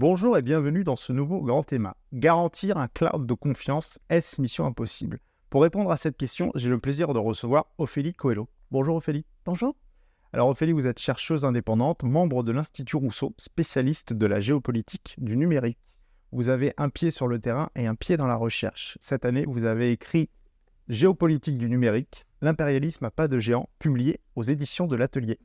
Bonjour et bienvenue dans ce nouveau grand thème. Garantir un cloud de confiance, est-ce mission impossible? Pour répondre à cette question, j'ai le plaisir de recevoir Ophélie Coelho. Bonjour Ophélie. Bonjour. Alors Ophélie, vous êtes chercheuse indépendante, membre de l'Institut Rousseau, spécialiste de la géopolitique du numérique. Vous avez un pied sur le terrain et un pied dans la recherche. Cette année, vous avez écrit Géopolitique du numérique, l'impérialisme à pas de géant, publié aux éditions de l'Atelier.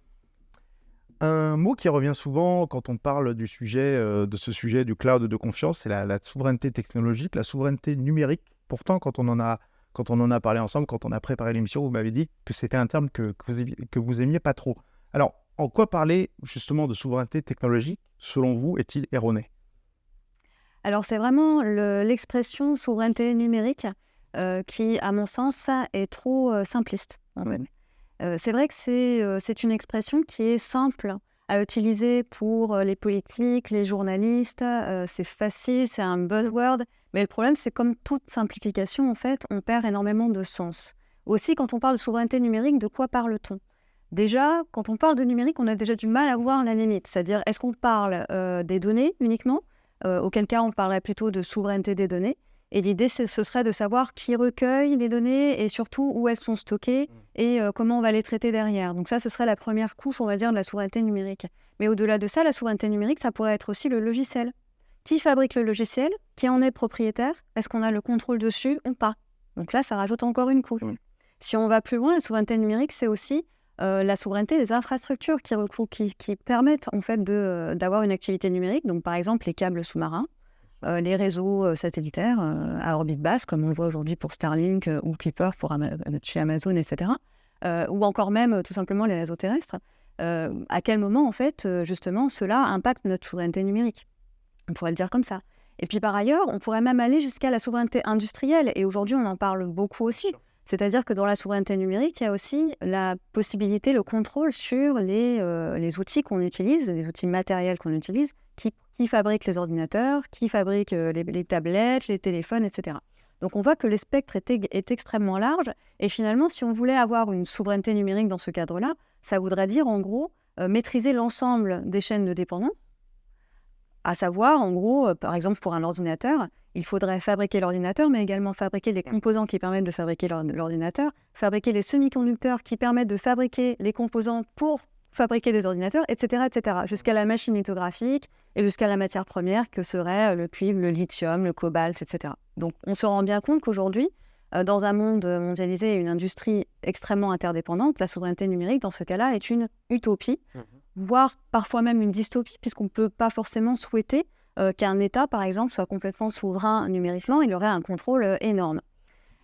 Un mot qui revient souvent quand on parle du sujet, de ce sujet du cloud de confiance, c'est la souveraineté technologique, la souveraineté numérique. Pourtant, quand on en a parlé ensemble, quand on a préparé l'émission, vous m'avez dit que c'était un terme que vous aimiez pas trop. Alors, en quoi parler justement de souveraineté technologique, selon vous, est-il erroné? Alors, c'est vraiment l'expression souveraineté numérique qui, à mon sens, est trop simpliste, en fait. C'est vrai que c'est une expression qui est simple à utiliser pour les politiques, les journalistes. C'est facile, c'est un buzzword. Mais le problème, c'est comme toute simplification, en fait, on perd énormément de sens. Aussi, quand on parle de souveraineté numérique, de quoi parle-t-on? Déjà, quand on parle de numérique, on a déjà du mal à voir la limite. C'est-à-dire, est-ce qu'on parle des données uniquement? Auquel cas, on parlerait plutôt de souveraineté des données. Et l'idée, ce serait de savoir qui recueille les données et surtout où elles sont stockées et comment on va les traiter derrière. Donc ça, ce serait la première couche, on va dire, de la souveraineté numérique. Mais au-delà de ça, la souveraineté numérique, ça pourrait être aussi le logiciel. Qui fabrique le logiciel? Qui en est propriétaire? Est-ce qu'on a le contrôle dessus ou pas? Donc là, ça rajoute encore une couche. Si on va plus loin, la souveraineté numérique, c'est aussi la souveraineté des infrastructures qui permettent en fait d'avoir une activité numérique. Donc par exemple, les câbles sous-marins, les réseaux satellitaires à orbite basse, comme on le voit aujourd'hui pour Starlink ou Kuiper chez Amazon, etc. Ou encore même tout simplement les réseaux terrestres. À quel moment, en fait, justement, cela impacte notre souveraineté numérique? On pourrait le dire comme ça. Et puis par ailleurs, on pourrait même aller jusqu'à la souveraineté industrielle. Et aujourd'hui, on en parle beaucoup aussi. C'est-à-dire que dans la souveraineté numérique, il y a aussi la possibilité, le contrôle sur les outils qu'on utilise, les outils matériels qu'on utilise, qui fabriquent les ordinateurs, qui fabriquent les tablettes, les téléphones, etc. Donc on voit que le spectre est extrêmement large. Et finalement, si on voulait avoir une souveraineté numérique dans ce cadre-là, ça voudrait dire en gros maîtriser l'ensemble des chaînes de dépendance. À savoir, en gros, par exemple, pour un ordinateur, il faudrait fabriquer l'ordinateur, mais également fabriquer les composants qui permettent de fabriquer l'ordinateur, fabriquer les semi-conducteurs qui permettent de fabriquer les composants pour fabriquer des ordinateurs, etc., etc., jusqu'à la machine lithographique et jusqu'à la matière première que seraient le cuivre, le lithium, le cobalt, etc. Donc, on se rend bien compte qu'aujourd'hui, dans un monde mondialisé et une industrie extrêmement interdépendante, la souveraineté numérique, dans ce cas-là, est une utopie, voire parfois même une dystopie, puisqu'on ne peut pas forcément souhaiter qu'un État, par exemple, soit complètement souverain numériquement. Il aurait un contrôle énorme.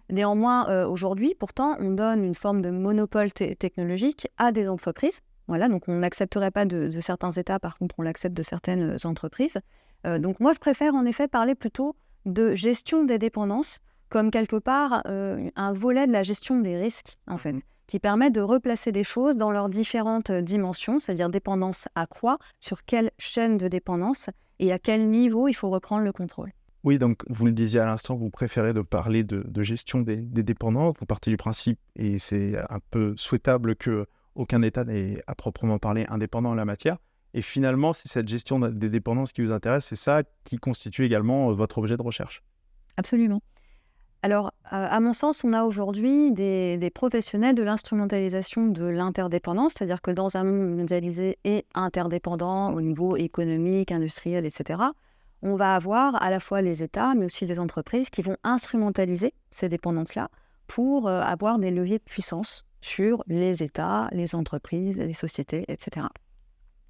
Néanmoins, aujourd'hui, pourtant, on donne une forme de monopole technologique à des entreprises. Voilà, donc on n'accepterait pas de certains États, par contre, on l'accepte de certaines entreprises. Donc moi, je préfère en effet parler plutôt de gestion des dépendances, comme quelque part un volet de la gestion des risques, en fait, qui permet de replacer des choses dans leurs différentes dimensions, c'est-à-dire dépendance à quoi, sur quelle chaîne de dépendance et à quel niveau il faut reprendre le contrôle. Oui, donc vous le disiez à l'instant, vous préférez de parler de gestion des dépendances. Vous partez du principe, et c'est un peu souhaitable qu'aucun État n'est à proprement parler indépendant en la matière. Et finalement, c'est cette gestion des dépendances qui vous intéresse, c'est ça qui constitue également votre objet de recherche. Absolument. Alors, à mon sens, on a aujourd'hui des professionnels de l'instrumentalisation de l'interdépendance, c'est-à-dire que dans un monde mondialisé et interdépendant au niveau économique, industriel, etc., on va avoir à la fois les États, mais aussi les entreprises qui vont instrumentaliser ces dépendances-là pour avoir des leviers de puissance sur les États, les entreprises, les sociétés, etc.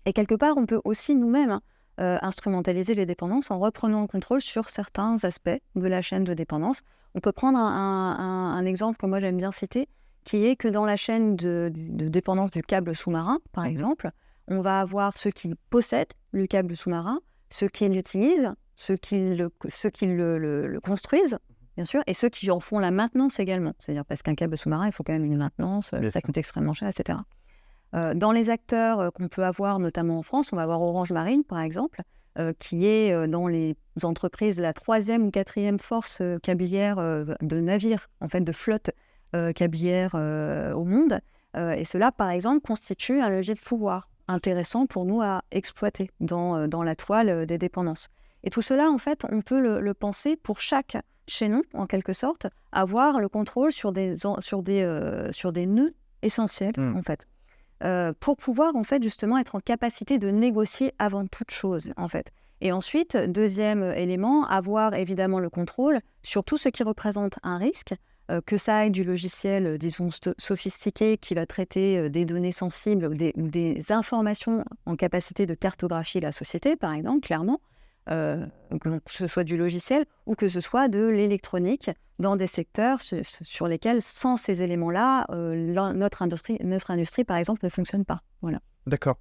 Et quelque part, on peut aussi nous-mêmes instrumentaliser les dépendances en reprenant le contrôle sur certains aspects de la chaîne de dépendance. On peut prendre un exemple que moi j'aime bien citer, qui est que dans la chaîne de dépendance du câble sous-marin, par exemple, on va avoir ceux qui possèdent le câble sous-marin, ceux qui l'utilisent, ceux qui le construisent, bien sûr, et ceux qui en font la maintenance également. C'est-à-dire parce qu'un câble sous-marin, il faut quand même une maintenance, ça coûte extrêmement cher, etc. Dans les acteurs qu'on peut avoir, notamment en France, on va avoir Orange Marine, par exemple, qui est dans les entreprises la 3e ou 4e force cablière de navires, en fait, de flotte cablière au monde. Et cela, par exemple, constitue un levier de pouvoir intéressant pour nous à exploiter dans la toile des dépendances. Et tout cela, en fait, on peut le penser pour chaque chaînon, en quelque sorte, avoir le contrôle sur des nœuds essentiels, en fait, pour pouvoir, en fait, justement, être en capacité de négocier avant toute chose, en fait. Et ensuite, deuxième élément, avoir évidemment le contrôle sur tout ce qui représente un risque, que ça aille du logiciel, disons, sophistiqué qui va traiter des données sensibles ou des informations en capacité de cartographier la société, par exemple, clairement, que ce soit du logiciel ou que ce soit de l'électronique dans des secteurs sur lesquels, sans ces éléments-là, notre industrie, par exemple, ne fonctionne pas. Voilà. D'accord.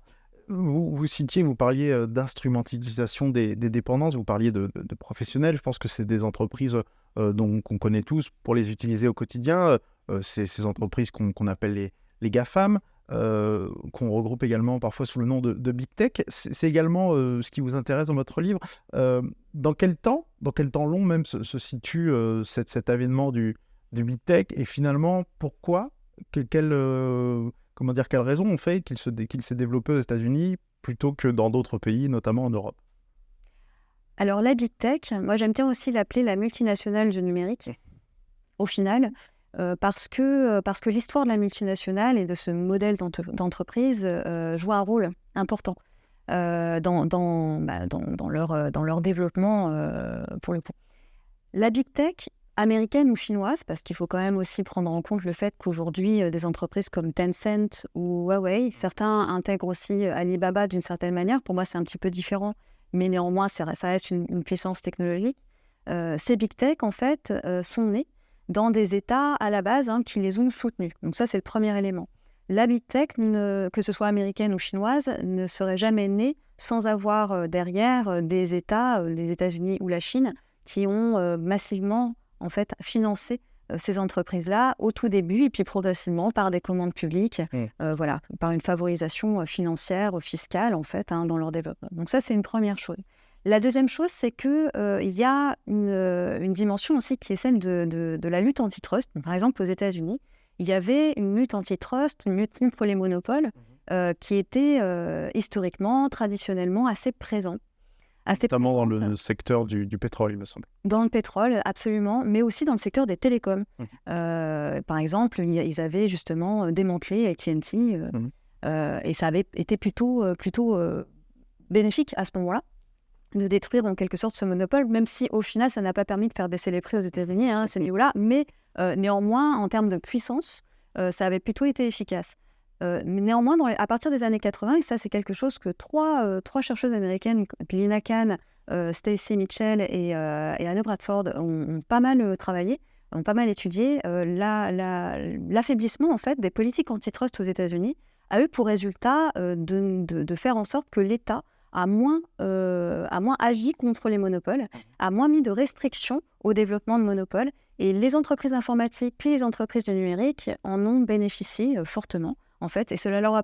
Vous parliez d'instrumentalisation des dépendances, vous parliez de professionnels. Je pense que c'est des entreprises qu'on connaît tous pour les utiliser au quotidien. C'est ces entreprises qu'on appelle les GAFAM, qu'on regroupe également parfois sous le nom de Big Tech. C'est également ce qui vous intéresse dans votre livre. Dans quel temps long même se situe cet avènement du Big Tech, et finalement pourquoi, quelle raison ont fait qu'il s'est développé aux États-Unis plutôt que dans d'autres pays, notamment en Europe? Alors la Big Tech, moi j'aime bien aussi l'appeler la multinationale du numérique, au final, parce que l'histoire de la multinationale et de ce modèle d'entreprise joue un rôle important dans leur développement, pour le coup. La Big Tech, américaine ou chinoise, parce qu'il faut quand même aussi prendre en compte le fait qu'aujourd'hui, des entreprises comme Tencent ou Huawei, certains intègrent aussi Alibaba d'une certaine manière. Pour moi, c'est un petit peu différent, mais néanmoins, ça reste une puissance technologique. Ces Big Tech, en fait, sont nés dans des États, à la base, qui les ont soutenus. Donc ça, c'est le premier élément. La Big Tech, que ce soit américaine ou chinoise, ne serait jamais née sans avoir derrière des États, les États-Unis ou la Chine, qui ont massivement en fait, financer ces entreprises-là au tout début et puis progressivement par des commandes publiques, voilà, par une favorisation financière, fiscale, en fait, dans leur développement. Donc ça, c'est une première chose. La deuxième chose, c'est qu'il y a une dimension aussi qui est celle de la lutte antitrust. Donc, par exemple, aux États-Unis, il y avait une lutte antitrust, une lutte contre les monopoles qui était historiquement, traditionnellement assez présente. Notamment dans le secteur du pétrole, il me semble. Dans le pétrole, absolument, mais aussi dans le secteur des télécoms. Par exemple, ils avaient justement démantelé AT&T et ça avait été plutôt bénéfique à ce moment-là de détruire en quelque sorte ce monopole, même si au final, ça n'a pas permis de faire baisser les prix aux États-Unis à ce niveau-là, mais néanmoins, en termes de puissance, ça avait plutôt été efficace. Mais néanmoins, à partir des années 80, et ça c'est quelque chose que trois chercheuses américaines, Lina Khan, Stacy Mitchell et Anne Bradford, ont pas mal travaillé, ont pas mal étudié, l'affaiblissement en fait, des politiques antitrust aux États-Unis a eu pour résultat de faire en sorte que l'État a moins agi contre les monopoles, a moins mis de restrictions au développement de monopoles, et les entreprises informatiques puis les entreprises du numérique en ont bénéficié fortement. En fait, et cela leur a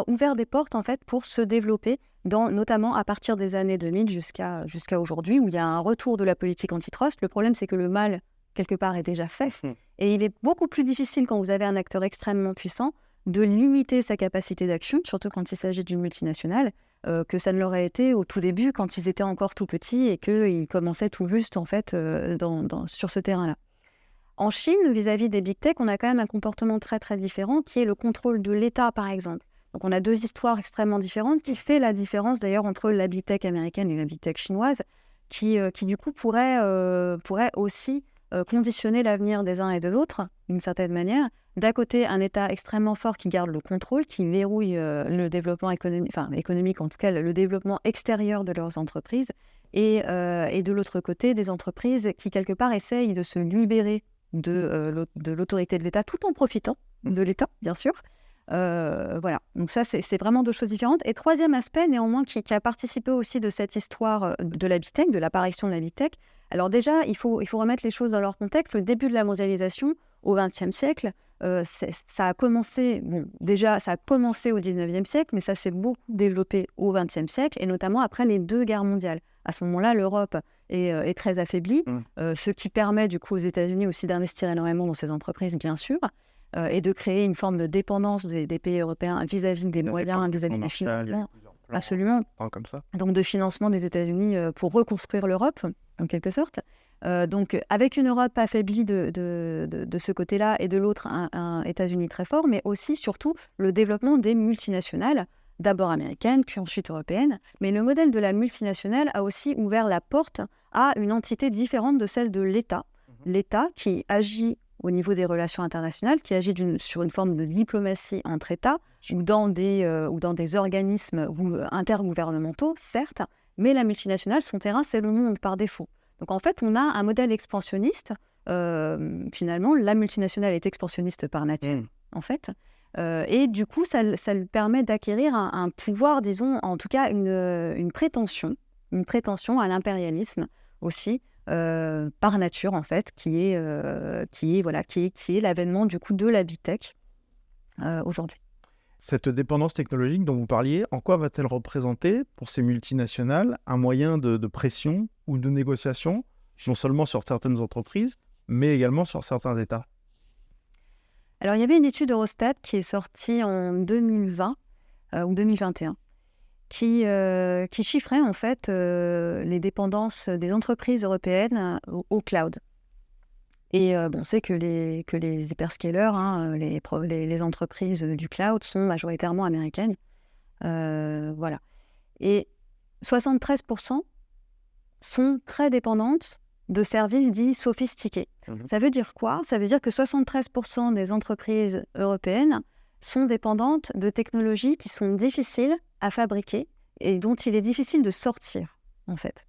ouvert des portes en fait pour se développer, notamment à partir des années 2000 jusqu'à aujourd'hui, où il y a un retour de la politique antitrust. Le problème, c'est que le mal, quelque part, est déjà fait. Et il est beaucoup plus difficile, quand vous avez un acteur extrêmement puissant, de limiter sa capacité d'action, surtout quand il s'agit d'une multinationale, que ça ne l'aurait été au tout début, quand ils étaient encore tout petits et qu'ils commençaient tout juste en fait, sur ce terrain-là. En Chine, vis-à-vis des Big Tech, on a quand même un comportement très très différent qui est le contrôle de l'État, par exemple. Donc on a deux histoires extrêmement différentes qui fait la différence d'ailleurs entre la Big Tech américaine et la Big Tech chinoise, qui du coup pourrait aussi conditionner l'avenir des uns et des autres, d'une certaine manière. D'un côté, un État extrêmement fort qui garde le contrôle, qui verrouille le développement économique, en tout cas le développement extérieur de leurs entreprises, et de l'autre côté, des entreprises qui quelque part essayent de se libérer de l'autorité de l'État, tout en profitant de l'État, bien sûr. Voilà, donc ça, c'est vraiment deux choses différentes. Et troisième aspect, néanmoins, qui a participé aussi de cette histoire de la Big Tech, de l'apparition de la Big Tech. Alors déjà, il faut remettre les choses dans leur contexte. Le début de la mondialisation, au XXe siècle, ça a commencé au XIXe siècle, mais ça s'est beaucoup développé au XXe siècle, et notamment après les deux guerres mondiales. À ce moment-là, l'Europe est très affaiblie, ce qui permet du coup aux États-Unis aussi d'investir énormément dans ces entreprises, bien sûr. et de créer une forme de dépendance des pays européens vis-à-vis des moyens, vis-à-vis des financements. Absolument. Comme ça. Donc de financement des États-Unis pour reconstruire l'Europe, en quelque sorte. Donc avec une Europe affaiblie de ce côté-là et de l'autre un États-Unis très fort, mais aussi surtout le développement des multinationales, d'abord américaines, puis ensuite européennes. Mais le modèle de la multinationale a aussi ouvert la porte à une entité différente de celle de l'État. L'État qui agit au niveau des relations internationales, qui agit sur une forme de diplomatie entre États ou dans des organismes intergouvernementaux, certes, mais la multinationale, son terrain, c'est le monde par défaut. Donc en fait, on a un modèle expansionniste. Finalement, la multinationale est expansionniste par nature, en fait. Et du coup, ça lui permet d'acquérir un pouvoir, disons, en tout cas une prétention à l'impérialisme aussi, par nature, en fait, qui est l'avènement du coup de la big tech aujourd'hui. Cette dépendance technologique dont vous parliez, en quoi va-t-elle représenter pour ces multinationales un moyen de pression ou de négociation, non seulement sur certaines entreprises, mais également sur certains États? Alors, il y avait une étude Eurostat qui est sortie en 2020 ou 2021 qui chiffrait en fait les dépendances des entreprises européennes au cloud. Et on sait que les hyperscalers, les entreprises du cloud sont majoritairement américaines. Voilà. Et 73% sont très dépendantes de services dits sophistiqués. Ça veut dire quoi? Ça veut dire que 73% des entreprises européennes sont dépendantes de technologies qui sont difficiles à fabriquer et dont il est difficile de sortir, en fait.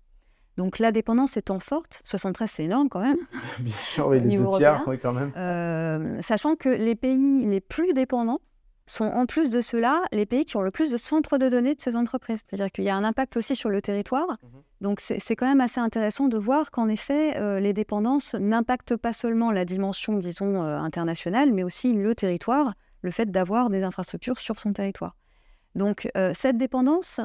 Donc la dépendance étant forte, 73 c'est énorme quand même. Bien sûr, oui, les 2/3, oui, quand même. Sachant que les pays les plus dépendants sont en plus de cela les pays qui ont le plus de centres de données de ces entreprises. C'est-à-dire qu'il y a un impact aussi sur le territoire. Donc c'est quand même assez intéressant de voir qu'en effet, les dépendances n'impactent pas seulement la dimension, disons, internationale, mais aussi le territoire, le fait d'avoir des infrastructures sur son territoire. Donc cette dépendance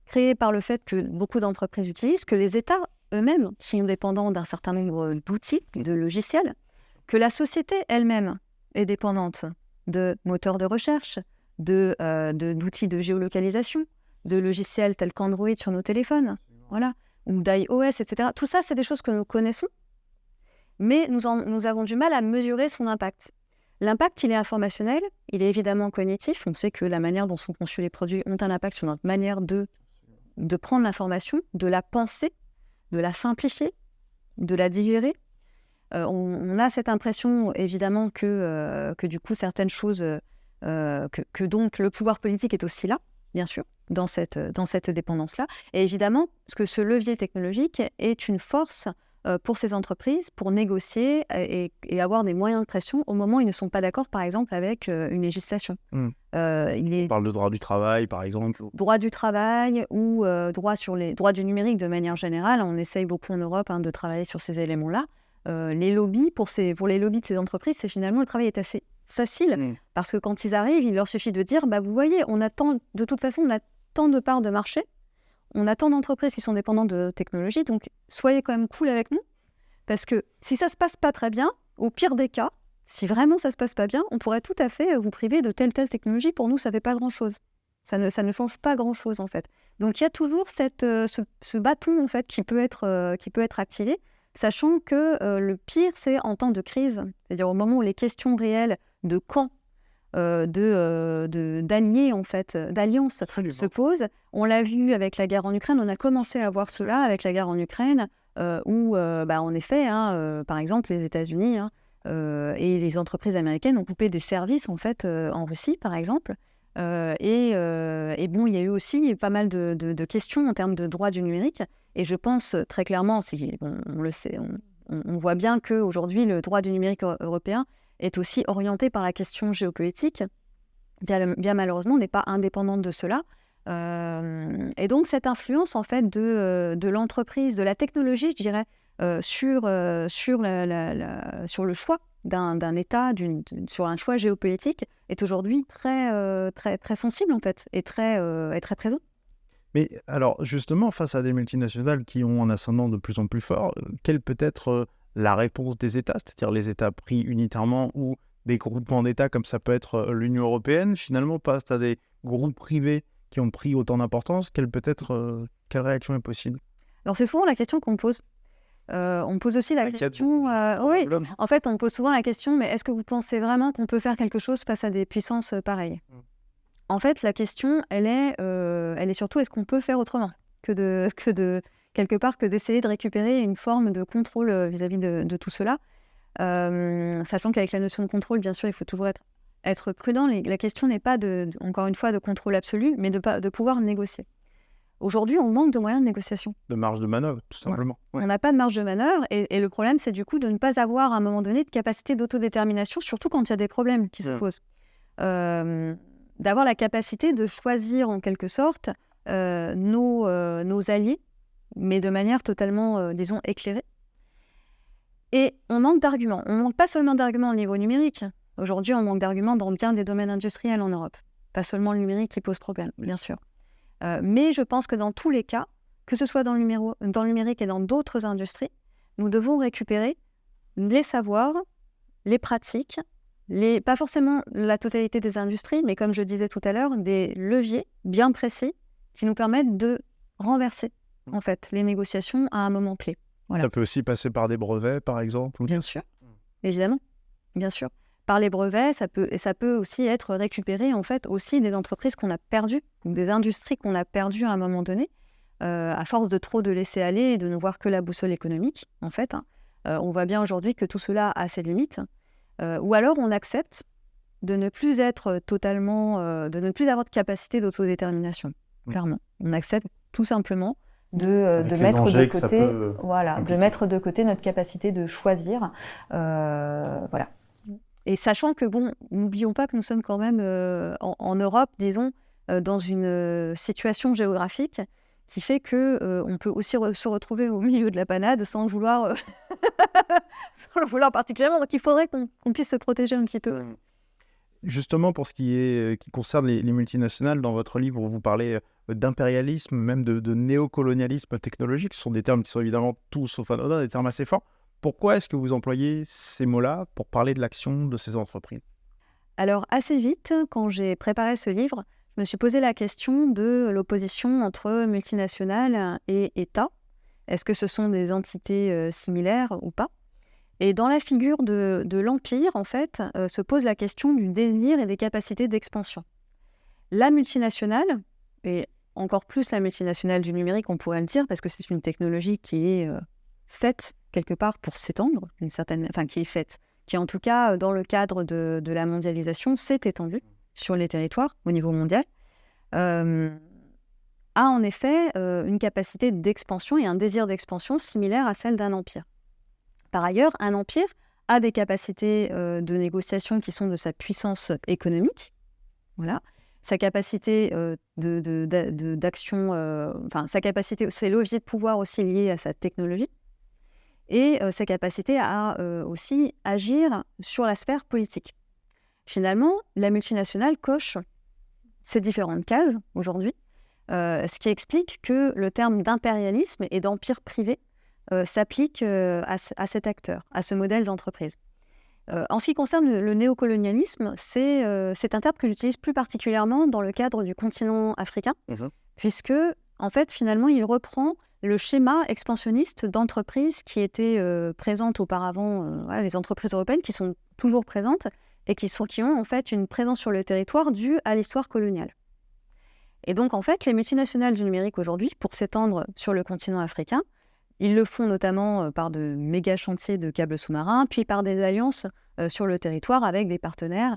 créée par le fait que beaucoup d'entreprises utilisent, que les États eux-mêmes sont dépendants d'un certain nombre d'outils, de logiciels, que la société elle-même est dépendante de moteurs de recherche, d'outils de géolocalisation, de logiciels tels qu'Android sur nos téléphones, voilà, ou d'iOS, etc. Tout ça, c'est des choses que nous connaissons, mais nous avons du mal à mesurer son impact. L'impact, il est informationnel, il est évidemment cognitif. On sait que la manière dont sont conçus les produits ont un impact sur notre manière de prendre l'information, de la penser, de la simplifier, de la digérer. On a cette impression, évidemment, que du coup, certaines choses, que donc le pouvoir politique est aussi là, bien sûr, dans cette dépendance-là. Et évidemment, que ce levier technologique est une force pour ces entreprises, pour négocier et avoir des moyens de pression au moment où ils ne sont pas d'accord, par exemple, avec une législation. On parle de droit du travail, par exemple. Droit du travail ou droit du numérique de manière générale. On essaye beaucoup en Europe de travailler sur ces éléments-là. Les lobbies, pour les lobbies de ces entreprises, finalement, le travail est assez facile parce que quand ils arrivent, il leur suffit de dire vous voyez, de toute façon, on a tant de parts de marché, on a tant d'entreprises qui sont dépendantes de technologie, donc soyez quand même cool avec nous parce que si ça se passe pas très bien, au pire des cas, si vraiment ça se passe pas bien, on pourrait tout à fait vous priver de telle technologie. Pour nous, ça fait pas grand-chose. Ça ne change pas grand-chose en fait. Donc il y a toujours ce bâton en fait qui peut être activé. Sachant que le pire, c'est en temps de crise, c'est-à-dire au moment où les questions réelles de camps, d'alliés, en fait, d'alliances se posent. On l'a vu avec la guerre en Ukraine, on a commencé à voir cela avec la guerre en Ukraine, où, en effet, par exemple, les États-Unis et les entreprises américaines ont coupé des services, en fait, en Russie, par exemple. Il y a eu aussi pas mal de questions en termes de droit du numérique. Et je pense très clairement, on le sait, on voit bien qu'aujourd'hui, le droit du numérique européen est aussi orienté par la question géopolitique. Bien malheureusement, on n'est pas indépendante de cela. Et donc, cette influence, en fait, de l'entreprise, de la technologie, je dirais, sur le choix d'un État, sur un choix géopolitique, est aujourd'hui très, très, très sensible, en fait, et très présent. Mais alors, justement, face à des multinationales qui ont un ascendant de plus en plus fort, quelle peut être la réponse des États, c'est-à-dire les États pris unitairement ou des groupements d'États comme ça peut être l'Union européenne, finalement passe à des groupes privés qui ont pris autant d'importance, quelle réaction est possible? Alors c'est souvent la question qu'on pose. On pose aussi la question... oui, en fait, on pose souvent la question, mais est-ce que vous pensez vraiment qu'on peut faire quelque chose face à des puissances pareilles? En fait, la question, elle est surtout, est-ce qu'on peut faire autrement que quelque part, que d'essayer de récupérer une forme de contrôle vis-à-vis de tout cela, sachant qu'avec la notion de contrôle, bien sûr, il faut toujours être prudent. La question n'est pas, encore une fois, de contrôle absolu, mais de pouvoir négocier. Aujourd'hui, on manque de moyens de négociation. De marge de manœuvre, tout simplement. Ouais. On n'a pas de marge de manœuvre et le problème, c'est du coup de ne pas avoir à un moment donné de capacité d'autodétermination, surtout quand il y a des problèmes qui se posent. D'avoir la capacité de choisir en quelque sorte nos alliés, mais de manière totalement, disons, éclairée. Et on manque d'arguments. On manque pas seulement d'arguments au niveau numérique. Aujourd'hui, on manque d'arguments dans bien des domaines industriels en Europe. Pas seulement le numérique qui pose problème, bien sûr. Mais je pense que dans tous les cas, que ce soit dans le numérique et dans d'autres industries, nous devons récupérer les savoirs, les pratiques, pas forcément la totalité des industries, mais comme je disais tout à l'heure, des leviers bien précis qui nous permettent de renverser en fait, les négociations à un moment clé. Voilà. Ça peut aussi passer par des brevets, par exemple? Bien sûr, évidemment, bien sûr. Par les brevets, ça peut aussi être récupéré en fait aussi des entreprises qu'on a perdues, ou des industries qu'on a perdues à un moment donné, à force de trop de laisser aller et de ne voir que la boussole économique, en fait. On voit bien aujourd'hui que tout cela a ses limites. Ou alors on accepte de ne plus être totalement, de ne plus avoir de capacité d'autodétermination, clairement. On accepte tout simplement de mettre de côté, de mettre de côté notre capacité de choisir, voilà. Et sachant que, bon, n'oublions pas que nous sommes quand même en Europe, disons, dans une situation géographique qui fait qu'on peut aussi se retrouver au milieu de la panade sans le vouloir, sans le vouloir particulièrement. Donc il faudrait qu'on puisse se protéger un petit peu. Justement, pour ce qui concerne les multinationales, dans votre livre, vous parlez d'impérialisme, même de néocolonialisme technologique. Ce sont des termes qui sont évidemment tout sauf anodins, des termes assez forts. Pourquoi est-ce que vous employez ces mots-là pour parler de l'action de ces entreprises? Alors, assez vite, quand j'ai préparé ce livre, je me suis posé la question de l'opposition entre multinationales et États. Est-ce que ce sont des entités similaires ou pas? Et dans la figure de l'empire, en fait, se pose la question du désir et des capacités d'expansion. La multinationale, et encore plus la multinationale du numérique, on pourrait le dire, parce que c'est une technologie qui est faite quelque part pour s'étendre, qui en tout cas, dans le cadre de la mondialisation, s'est étendue sur les territoires au niveau mondial, a en effet une capacité d'expansion et un désir d'expansion similaire à celle d'un empire. Par ailleurs, un empire a des capacités de négociation qui sont de sa puissance économique, voilà. Sa capacité d'action, sa capacité, ses leviers de pouvoir aussi liés à sa technologie, et sa capacité à aussi agir sur la sphère politique. Finalement, la multinationale coche ces différentes cases aujourd'hui, ce qui explique que le terme d'impérialisme et d'empire privé s'applique à cet acteur, à ce modèle d'entreprise. En ce qui concerne le néocolonialisme, c'est un terme que j'utilise plus particulièrement dans le cadre du continent africain, puisque, en fait, finalement, il reprend le schéma expansionniste d'entreprises qui étaient présentes auparavant, les entreprises européennes qui sont toujours présentes et qui ont en fait une présence sur le territoire due à l'histoire coloniale. Et donc, en fait, les multinationales du numérique aujourd'hui, pour s'étendre sur le continent africain, ils le font notamment par de méga chantiers de câbles sous-marins, puis par des alliances sur le territoire avec des partenaires,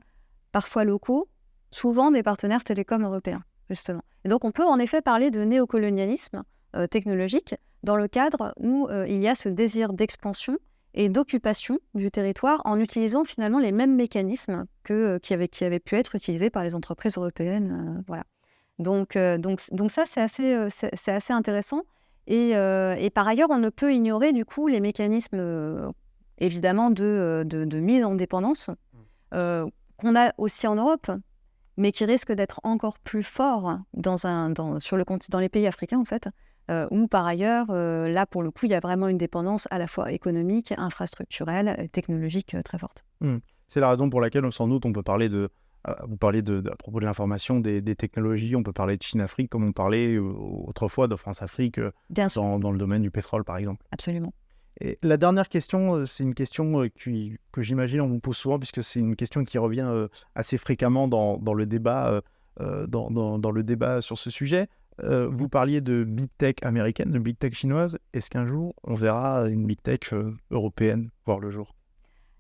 parfois locaux, souvent des partenaires télécoms européens, justement. Et donc, on peut en effet parler de néocolonialisme technologique dans le cadre où il y a ce désir d'expansion et d'occupation du territoire en utilisant finalement les mêmes mécanismes qui avaient pu être utilisés par les entreprises européennes. Voilà. Donc ça, c'est assez intéressant. Et par ailleurs, on ne peut ignorer du coup les mécanismes évidemment de mise en dépendance qu'on a aussi en Europe, mais qui risquent d'être encore plus forts dans les pays africains en fait, où par ailleurs, là pour le coup, il y a vraiment une dépendance à la fois économique, infrastructurelle, technologique très forte. C'est la raison pour laquelle, sans doute, on peut parler vous parlez à propos de l'information, des technologies, on peut parler de Chine-Afrique comme on parlait autrefois de France-Afrique dans le domaine du pétrole, par exemple. Absolument. Et la dernière question, c'est une question que j'imagine on vous pose souvent, puisque c'est une question qui revient assez fréquemment dans le débat, dans le débat sur ce sujet. Vous parliez de big tech américaine, de big tech chinoise. Est-ce qu'un jour, on verra une big tech européenne voir le jour?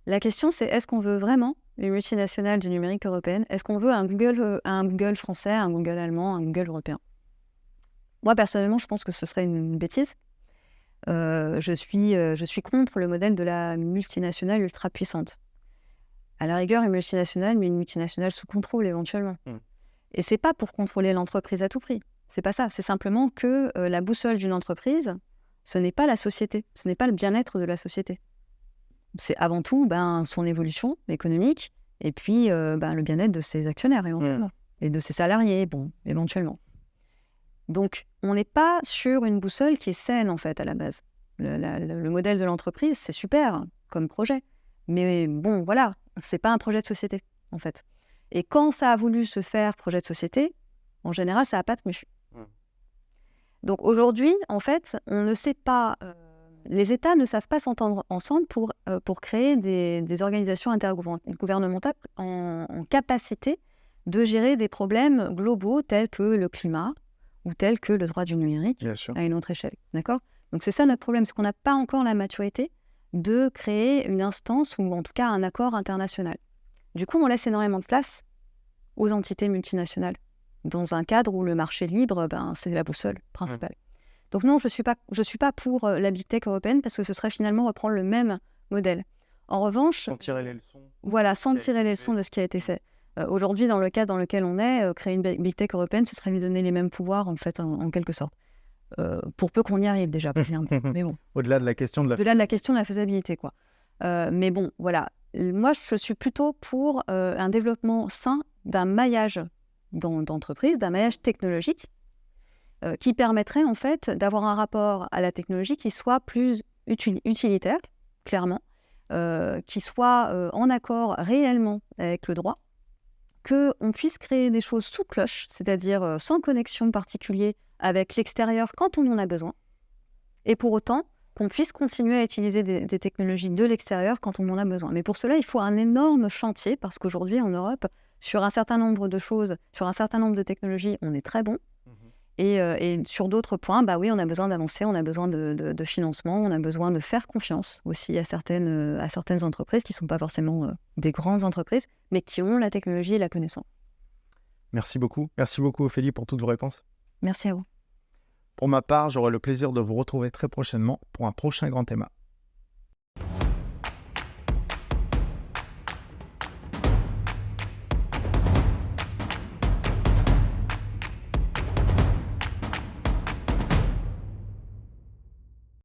La question, c'est est-ce qu'on veut vraiment une multinationale du numérique européenne? Est-ce qu'on veut un Google français, un Google allemand, un Google européen? Moi, personnellement, je pense que ce serait une bêtise. Je suis contre le modèle de la multinationale ultra puissante. À la rigueur, une multinationale, mais une multinationale sous contrôle éventuellement. Et c'est pas pour contrôler l'entreprise à tout prix. C'est pas ça. C'est simplement que la boussole d'une entreprise, ce n'est pas la société, ce n'est pas le bien-être de la société. C'est avant tout son évolution économique et puis le bien-être de ses actionnaires éventuellement et de ses salariés, éventuellement. Donc, on n'est pas sur une boussole qui est saine, en fait, à la base. Le modèle de l'entreprise, c'est super comme projet. Mais voilà, c'est pas un projet de société, en fait. Et quand ça a voulu se faire projet de société, en général, ça n'a pas tenu. Donc, aujourd'hui, en fait, on ne sait pas... les États ne savent pas s'entendre ensemble pour créer des organisations intergouvernementales en capacité de gérer des problèmes globaux tels que le climat, ou tel que le droit du numérique à une autre échelle. D'accord ? Donc c'est ça notre problème, c'est qu'on n'a pas encore la maturité de créer une instance ou en tout cas un accord international. Du coup, on laisse énormément de place aux entités multinationales, dans un cadre où le marché libre, c'est la boussole principale. Donc non, je suis pas pour la big tech européenne parce que ce serait finalement reprendre le même modèle. En revanche... Sans tirer les leçons. Voilà, sans tirer les leçons de ce qui a été fait. Aujourd'hui, dans le cadre dans lequel on est, créer une big tech européenne, ce serait lui donner les mêmes pouvoirs, en fait, en quelque sorte. Pour peu qu'on y arrive déjà. Mais bon. Au-delà de la question de la faisabilité, quoi. Mais bon, voilà. Moi, je suis plutôt pour un développement sain d'un maillage d'entreprise, d'un maillage technologique, qui permettrait, en fait, d'avoir un rapport à la technologie qui soit plus utilitaire, clairement, qui soit en accord réellement avec le droit, qu'on puisse créer des choses sous cloche, c'est-à-dire sans connexion particulière avec l'extérieur quand on en a besoin, et pour autant qu'on puisse continuer à utiliser des technologies de l'extérieur quand on en a besoin. Mais pour cela, il faut un énorme chantier, parce qu'aujourd'hui, en Europe, sur un certain nombre de choses, sur un certain nombre de technologies, on est très bon. Et sur d'autres points, oui, on a besoin d'avancer, on a besoin de financement, on a besoin de faire confiance aussi à certaines entreprises qui ne sont pas forcément des grandes entreprises, mais qui ont la technologie et la connaissance. Merci beaucoup. Merci beaucoup, Ophélie, pour toutes vos réponses. Merci à vous. Pour ma part, j'aurai le plaisir de vous retrouver très prochainement pour un prochain grand thème.